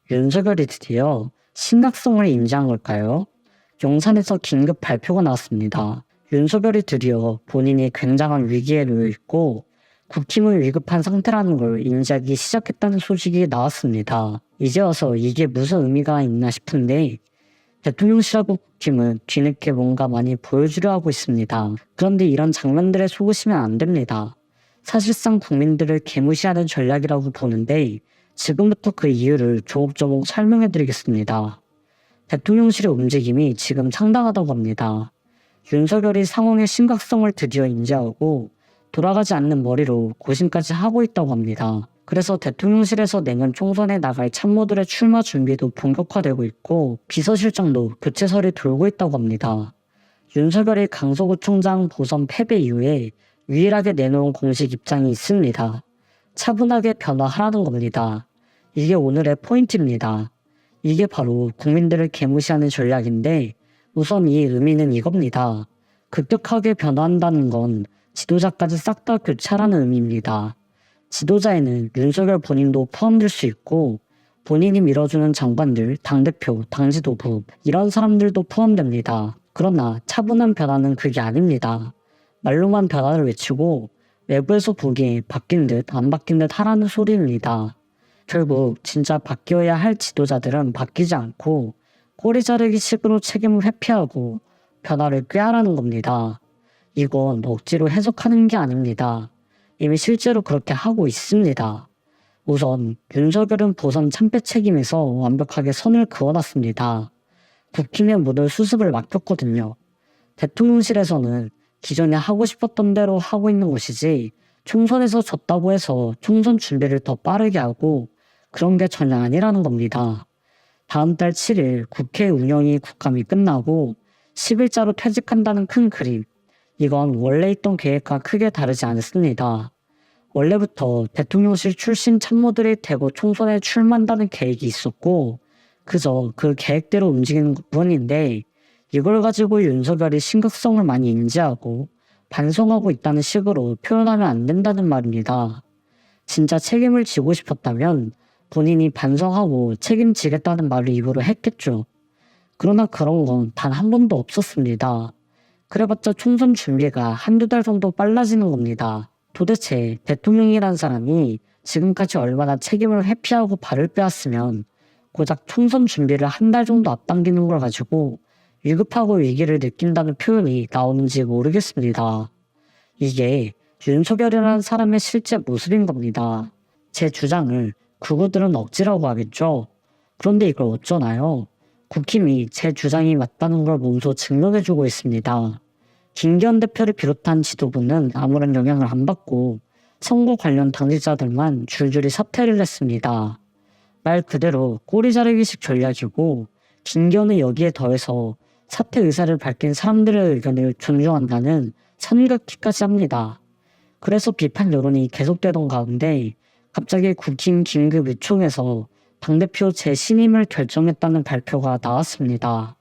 윤석열이 드디어 심각성을 인지한 걸까요? 용산에서 긴급 발표가 나왔습니다. 윤석열이 드디어 본인이 굉장한 위기에 놓여 있고 국힘을 위급한 상태라는 걸 인지하기 시작했다는 소식이 나왔습니다. 이제 와서 이게 무슨 의미가 있나 싶은데 대통령실하고 국힘은 뒤늦게 뭔가 많이 보여주려 하고 있습니다. 그런데 이런 장면들에 속으시면 안 됩니다. 사실상 국민들을 개무시하는 전략이라고 보는데 지금부터 그 이유를 조목조목 설명해 드리겠습니다. 대통령실의 움직임이 지금 상당하다고 합니다. 윤석열이 상황의 심각성을 드디어 인지하고 돌아가지 않는 머리로 고심까지 하고 있다고 합니다. 그래서 대통령실에서 내년 총선에 나갈 참모들의 출마 준비도 본격화되고 있고 비서실장도 교체설이 돌고 있다고 합니다. 윤석열이 강서구청장 보선 패배 이후에 유일하게 내놓은 공식 입장이 있습니다. 차분하게 변화하라는 겁니다. 이게 오늘의 포인트입니다. 이게 바로 국민들을 개무시하는 전략인데 우선 이 의미는 이겁니다. 급격하게 변화한다는 건 지도자까지 싹 다 교체하라는 의미입니다. 지도자에는 윤석열 본인도 포함될 수 있고 본인이 밀어주는 장관들, 당대표, 당지도부 이런 사람들도 포함됩니다. 그러나 차분한 변화는 그게 아닙니다. 말로만 변화를 외치고 외부에서 보기에 바뀐 듯 안 바뀐 듯 하라는 소리입니다. 결국 진짜 바뀌어야 할 지도자들은 바뀌지 않고 꼬리 자르기 식으로 책임을 회피하고 변화를 꾀하라는 겁니다. 이건 억지로 해석하는 게 아닙니다. 이미 실제로 그렇게 하고 있습니다. 우선 윤석열은 보선 참패 책임에서 완벽하게 선을 그어놨습니다. 국힘의 모든 수습을 맡겼거든요. 대통령실에서는 기존에 하고 싶었던 대로 하고 있는 것이지 총선에서 졌다고 해서 총선 준비를 더 빠르게 하고 그런 게 전혀 아니라는 겁니다. 다음 달 7일 국회 운영위 국감이 끝나고 10일자로 퇴직한다는 큰 그림. 이건 원래 있던 계획과 크게 다르지 않습니다. 원래부터 대통령실 출신 참모들이 대구 총선에 출마한다는 계획이 있었고 그저 그 계획대로 움직이는 것뿐인데 이걸 가지고 윤석열이 심각성을 많이 인지하고 반성하고 있다는 식으로 표현하면 안 된다는 말입니다. 진짜 책임을 지고 싶었다면 본인이 반성하고 책임지겠다는 말을 입으로 했겠죠. 그러나 그런 건 단 한 번도 없었습니다. 그래봤자 총선 준비가 한두 달 정도 빨라지는 겁니다. 도대체 대통령이란 사람이 지금까지 얼마나 책임을 회피하고 발을 빼앗으면 고작 총선 준비를 한 달 정도 앞당기는 걸 가지고 위급하고 위기를 느낀다는 표현이 나오는지 모르겠습니다. 이게 윤석열이라는 사람의 실제 모습인 겁니다. 제 주장을 그거들은 억지라고 하겠죠. 그런데 이걸 어쩌나요? 국힘이 제 주장이 맞다는 걸 몸소 증명해주고 있습니다. 김기현 대표를 비롯한 지도부는 아무런 영향을 안 받고 선거 관련 당직자들만 줄줄이 사퇴를 했습니다. 말 그대로 꼬리 자르기식 전략이고 김기현은 여기에 더해서 사퇴 의사를 밝힌 사람들의 의견을 존중한다는 선긋기까지 합니다. 그래서 비판 여론이 계속되던 가운데 갑자기 국힘 긴급 의총에서 당대표 재신임을 결정했다는 발표가 나왔습니다.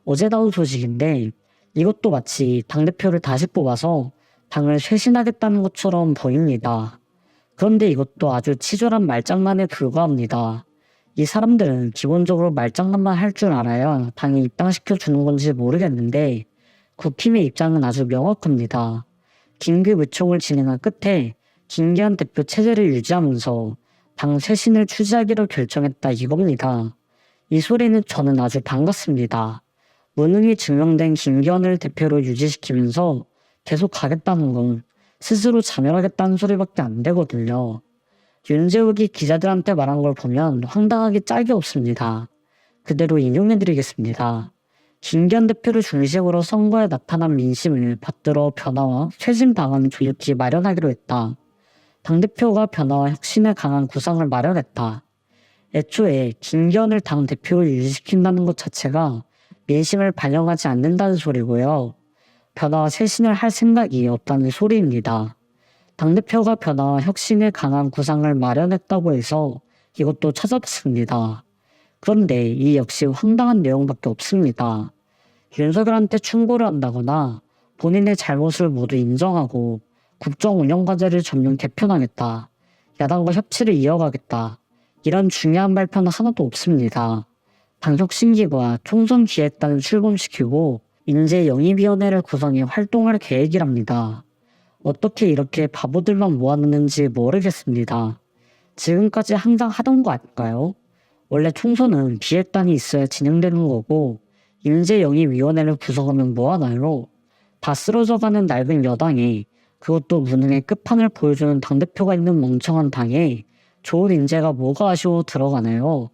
어제 나온 소식인데 이것도 마치 당대표를 다시 뽑아서 당을 쇄신하겠다는 것처럼 보입니다. 그런데 이것도 아주 치졸한 말장난에 불과합니다. 이 사람들은 기본적으로 말장난만 할 줄 알아야 당에 입당시켜주는 건지 모르겠는데 국힘의 입장은 아주 명확합니다. 긴급 의총을 진행한 끝에 김기현 대표 체제를 유지하면서 당 쇄신을 추진하기로 결정했다 이겁니다. 이 소리는 저는 아주 반갑습니다. 무능이 증명된 김기현을 대표로 유지시키면서 계속 가겠다는 건 스스로 자멸하겠다는 소리밖에 안 되거든요. 윤재욱이 기자들한테 말한 걸 보면 황당하기 짝이 없습니다. 그대로 인용해드리겠습니다. 김기현 대표를 중심으로 선거에 나타난 민심을 받들어 변화와 쇄신 방안을 조직히 마련하기로 했다. 당대표가 변화와 혁신에 강한 구상을 마련했다. 애초에 김기현을 당대표로 유지시킨다는 것 자체가 민심을 반영하지 않는다는 소리고요. 변화와 쇄신을 할 생각이 없다는 소리입니다. 당대표가 변화와 혁신에 강한 구상을 마련했다고 해서 이것도 찾아봤습니다. 그런데 이 역시 황당한 내용밖에 없습니다. 윤석열한테 충고를 한다거나 본인의 잘못을 모두 인정하고 국정 운영 과제를 전면 개편하겠다. 야당과 협치를 이어가겠다. 이런 중요한 발표는 하나도 없습니다. 방송신기부와 총선기획단을 출범시키고 인재영입위원회를 구성해 활동할 계획이랍니다. 어떻게 이렇게 바보들만 모아놓는지 모르겠습니다. 지금까지 항상 하던 거 아닐까요? 원래 총선은 기획단이 있어야 진행되는 거고 인재영입위원회를 구성하면 뭐하나요? 다 쓰러져가는 낡은 여당에 그것도 무능의 끝판을 보여주는 당대표가 있는 멍청한 당에 좋은 인재가 뭐가 아쉬워 들어가나요?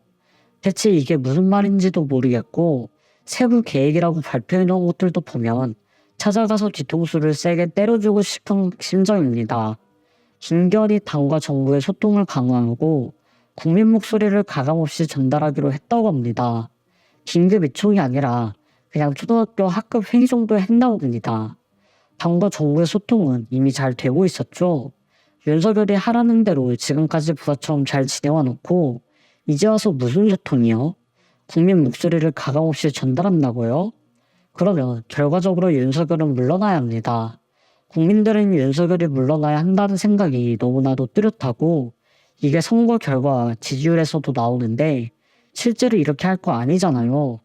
대체 이게 무슨 말인지도 모르겠고 세부 계획이라고 발표해놓은 것들도 보면 찾아가서 뒤통수를 세게 때려주고 싶은 심정입니다. 김기현이 당과 정부의 소통을 강화하고 국민 목소리를 가감없이 전달하기로 했다고 합니다. 긴급 이총이 아니라 그냥 초등학교 학급 회의 정도 했나 봅니다. 당과 정부의 소통은 이미 잘 되고 있었죠. 윤석열이 하라는 대로 지금까지 부사처럼 잘 지내와 놓고 이제 와서 무슨 소통이요? 국민 목소리를 가감없이 전달한다고요? 그러면 결과적으로 윤석열은 물러나야 합니다. 국민들은 윤석열이 물러나야 한다는 생각이 너무나도 뚜렷하고 이게 선거 결과 지지율에서도 나오는데 실제로 이렇게 할 거 아니잖아요.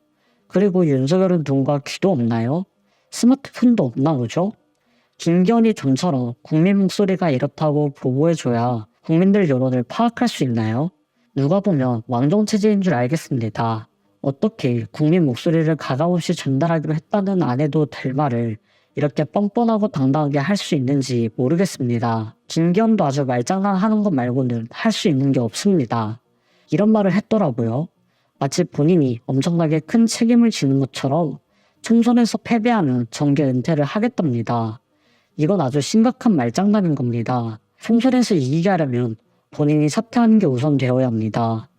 그리고 윤석열은 눈과 귀도 없나요? 스마트폰도 없나 보죠? 김기현이 좀처럼 국민 목소리가 이렇다고 보고해줘야 국민들 여론을 파악할 수 있나요? 누가 보면 왕정체제인 줄 알겠습니다. 어떻게 국민 목소리를 가감없이 전달하기로 했다는 안 해도 될 말을 이렇게 뻔뻔하고 당당하게 할 수 있는지 모르겠습니다. 김기현도 아주 말장난하는 것 말고는 할 수 있는 게 없습니다. 이런 말을 했더라고요. 마치 본인이 엄청나게 큰 책임을 지는 것처럼 총선에서 패배하면 정계 은퇴를 하겠답니다. 이건 아주 심각한 말장난인 겁니다. 총선에서 이기게 하려면 본인이 사퇴하는 게 우선 되어야 합니다.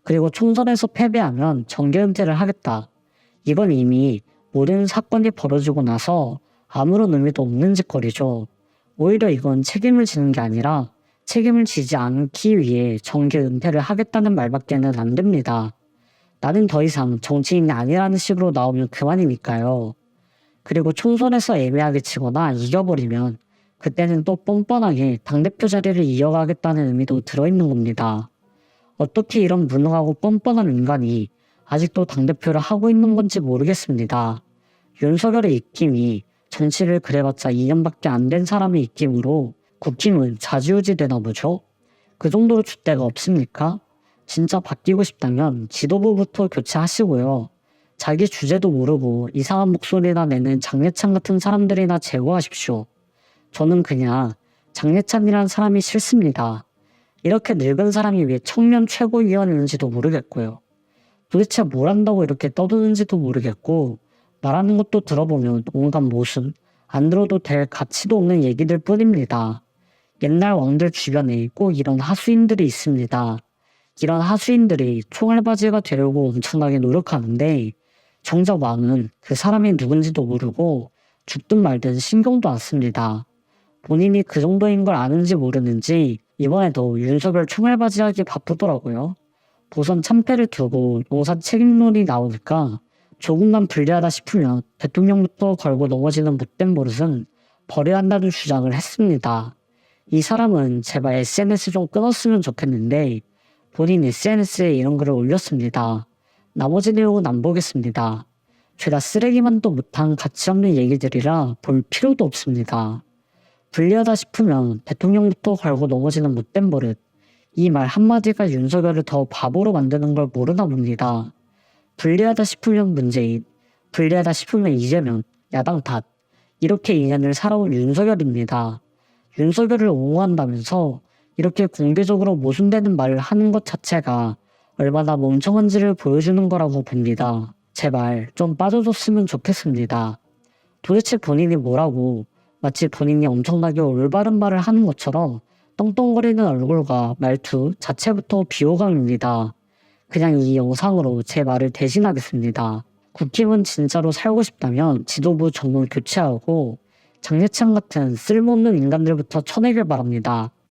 그리고 총선에서 패배하면 정계 은퇴를 하겠다. 이건 이미 모든 사건이 벌어지고 나서 아무런 의미도 없는 짓거리죠. 오히려 이건 책임을 지는 게 아니라 책임을 지지 않기 위해 정계 은퇴를 하겠다는 말밖에는 안 됩니다. 나는 더 이상 정치인이 아니라는 식으로 나오면 그만이니까요. 그리고 총선에서 애매하게 지거나 이겨버리면 그때는 또 뻔뻔하게 당대표 자리를 이어가겠다는 의미도 들어있는 겁니다. 어떻게 이런 무능하고 뻔뻔한 인간이 아직도 당대표를 하고 있는 건지 모르겠습니다. 윤석열의 입김이 정치를 그래봤자 2년밖에 안 된 사람의 입김으로 국힘은 좌지우지 되나 보죠? 그 정도로 줏대가 없습니까? 진짜 바뀌고 싶다면 지도부부터 교체하시고요. 자기 주제도 모르고 이상한 목소리나 내는 장례찬 같은 사람들이나 제거하십시오. 저는 그냥 장례찬이란 사람이 싫습니다. 이렇게 늙은 사람이 왜 청년 최고위원인지도 모르겠고요. 도대체 뭘 한다고 이렇게 떠드는지도 모르겠고 말하는 것도 들어보면 온갖 모순, 안 들어도 될 가치도 없는 얘기들 뿐입니다. 옛날 왕들 주변에 꼭 이런 하수인들이 있습니다. 이런 하수인들이 총알바지가 되려고 엄청나게 노력하는데 정작 왕은 그 사람이 누군지도 모르고 죽든 말든 신경도 안 씁니다. 본인이 그 정도인 걸 아는지 모르는지 이번에도 윤석열 총알바지하기 바쁘더라고요. 보선 참패를 두고 용산 책임론이 나오니까 조금만 불리하다 싶으면 대통령부터 걸고 넘어지는 못된 버릇은 버려야 한다는 주장을 했습니다. 이 사람은 제발 SNS 좀 끊었으면 좋겠는데 본인 SNS에 이런 글을 올렸습니다. 나머지 내용은 안 보겠습니다. 죄다 쓰레기만도 못한 가치 없는 얘기들이라 볼 필요도 없습니다. 불리하다 싶으면 대통령부터 걸고 넘어지는 못된 버릇. 이 말 한마디가 윤석열을 더 바보로 만드는 걸 모르나 봅니다. 불리하다 싶으면 문재인, 불리하다 싶으면 이재명, 야당 탓. 이렇게 2년을 살아온 윤석열입니다. 윤석열을 옹호한다면서 이렇게 공개적으로 모순되는 말을 하는 것 자체가 얼마나 멍청한지를 보여주는 거라고 봅니다. 제발 좀 빠져줬으면 좋겠습니다. 도대체 본인이 뭐라고 마치 본인이 엄청나게 올바른 말을 하는 것처럼 떵떵거리는 얼굴과 말투 자체부터 비호감입니다. 그냥 이 영상으로 제 말을 대신하겠습니다. 국힘은 진짜로 살고 싶다면 지도부 전문 교체하고 장례찬 같은 쓸모없는 인간들부터 쳐내길 바랍니다.